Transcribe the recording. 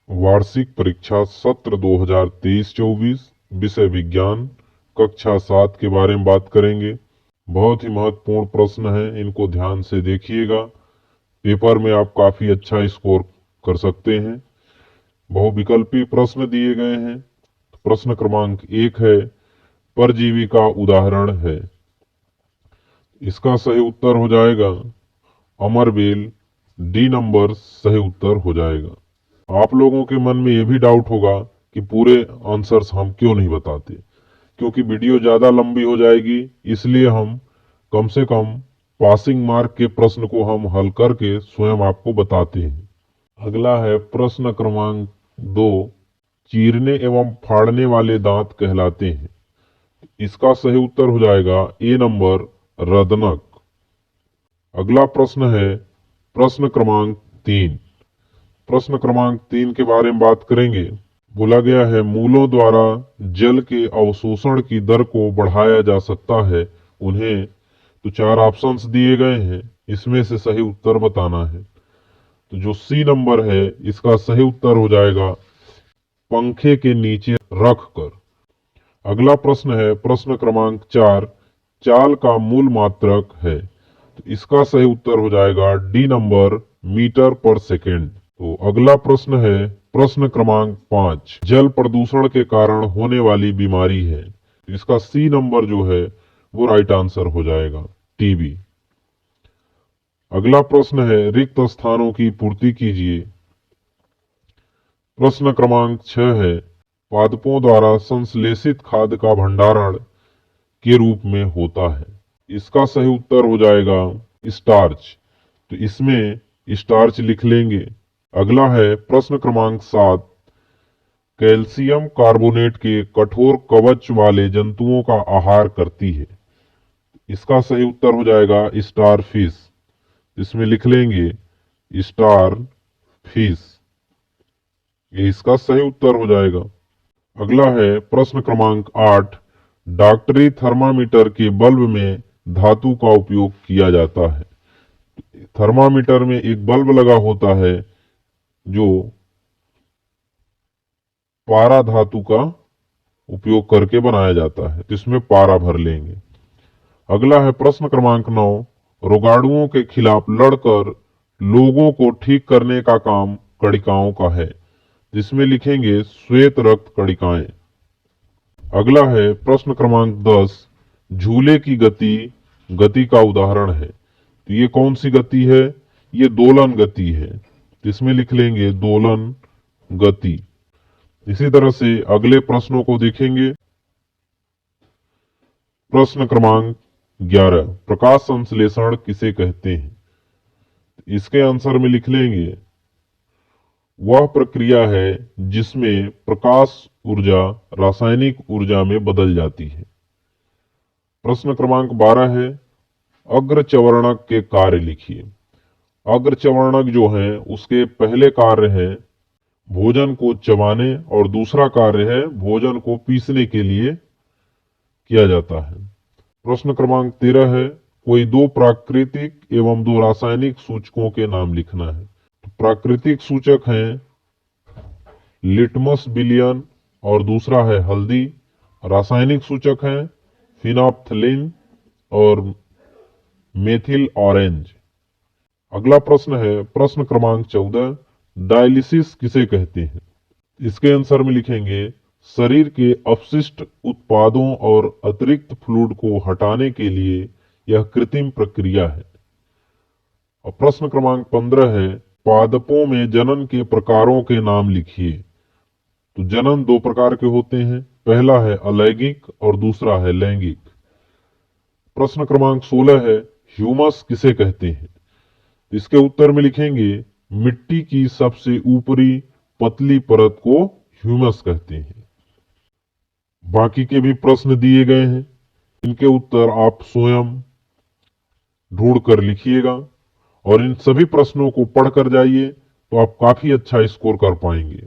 वार्षिक परीक्षा सत्र 2023-24 विषय विज्ञान कक्षा 7 के बारे में बात करेंगे। बहुत ही महत्वपूर्ण प्रश्न है, इनको ध्यान से देखिएगा। पेपर में आप काफी अच्छा स्कोर कर सकते हैं। बहुविकल्पी प्रश्न दिए गए हैं। प्रश्न क्रमांक 1 है, परजीवी का उदाहरण है। इसका सही उत्तर हो जाएगा अमरबेल। डी नंबर सही उत्तर हो जाएगा। आप लोगों के मन में ये भी डाउट होगा कि पूरे आंसर्स हम क्यों नहीं बताते, क्योंकि वीडियो ज्यादा लंबी हो जाएगी, इसलिए हम कम से कम पासिंग मार्क के प्रश्न को हम हल करके स्वयं आपको बताते हैं। अगला है प्रश्न क्रमांक 2, चीरने एवं फाड़ने वाले दांत कहलाते हैं। इसका सही उत्तर हो जाएगा ए नंबर रदनक। अगला प्रश्न है प्रश्न क्रमांक 3। प्रश्न क्रमांक 3 के बारे में बात करेंगे। बोला गया है, मूलों द्वारा जल के अवशोषण की दर को बढ़ाया जा सकता है। उन्हें तो 4 ऑप्शंस दिए गए हैं, इसमें से सही उत्तर बताना है। तो जो सी नंबर है, इसका सही उत्तर हो जाएगा पंखे के नीचे रख कर। अगला प्रश्न है प्रश्न क्रमांक 4, चाल का मूल मात्रक है। तो इसका सही उत्तर हो जाएगा डी नंबर मीटर पर सेकेंड। तो अगला प्रश्न है प्रश्न क्रमांक 5, जल प्रदूषण के कारण होने वाली बीमारी है। इसका सी नंबर जो है वो राइट आंसर हो जाएगा, टीबी। अगला प्रश्न है रिक्त स्थानों की पूर्ति कीजिए। प्रश्न क्रमांक 6 है, पादपों द्वारा संश्लेषित खाद्य का भंडारण के रूप में होता है। इसका सही उत्तर हो जाएगा स्टार्च। तो इसमें स्टार्च लिख लेंगे। अगला है प्रश्न क्रमांक 7, कैल्शियम कार्बोनेट के कठोर कवच वाले जंतुओं का आहार करती है। इसका सही उत्तर हो जाएगा स्टार फिश। इसमें लिख लेंगे स्टार फिश, ये इसका सही उत्तर हो जाएगा। अगला है प्रश्न क्रमांक 8, डॉक्टरी थर्मामीटर के बल्ब में धातु का उपयोग किया जाता है। थर्मामीटर में एक बल्ब लगा होता है जो पारा धातु का उपयोग करके बनाया जाता है, इसमें पारा भर लेंगे। अगला है प्रश्न क्रमांक 9, रोगाणुओं के खिलाफ लड़कर लोगों को ठीक करने का काम कणिकाओं का है। जिसमें लिखेंगे श्वेत रक्त कणिकाएं। अगला है प्रश्न क्रमांक 10, झूले की गति का उदाहरण है। तो ये कौन सी गति है? ये दोलन गति है। इसमें लिख लेंगे दोलन गति। इसी तरह से अगले प्रश्नों को देखेंगे। प्रश्न क्रमांक 11, प्रकाश संश्लेषण किसे कहते हैं? इसके आंसर में लिख लेंगे वह प्रक्रिया है जिसमें प्रकाश ऊर्जा रासायनिक ऊर्जा में बदल जाती है। प्रश्न क्रमांक 12 है, अग्रचवर्णक के कार्य लिखिए। अग्रचवर्णक जो है उसके पहले कार्य है भोजन को चबाने और दूसरा कार्य है भोजन को पीसने के लिए किया जाता है। प्रश्न क्रमांक 13 है, कोई 2 प्राकृतिक एवं 2 रासायनिक सूचकों के नाम लिखना है। तो प्राकृतिक सूचक हैं लिटमस विलियन और दूसरा है हल्दी। रासायनिक सूचक हैं फिनोप्थलीन और मेथिल ऑरेंज। अगला प्रश्न है प्रश्न क्रमांक 14, डायलिसिस किसे कहते हैं? इसके आंसर में लिखेंगे शरीर के अपशिष्ट उत्पादों और अतिरिक्त फ्लूइड को हटाने के लिए यह कृत्रिम प्रक्रिया है। और प्रश्न क्रमांक 15 है, पादपों में जनन के प्रकारों के नाम लिखिए। तो जनन 2 प्रकार के होते हैं, पहला है अलैंगिक और दूसरा है लैंगिक। प्रश्न क्रमांक 16 है, ह्यूमस किसे कहते हैं? इसके उत्तर में लिखेंगे मिट्टी की सबसे ऊपरी पतली परत को ह्यूमस कहते हैं। बाकी के भी प्रश्न दिए गए हैं, इनके उत्तर आप स्वयं ढूंढ कर लिखिएगा और इन सभी प्रश्नों को पढ़कर जाइए तो आप काफी अच्छा स्कोर कर पाएंगे।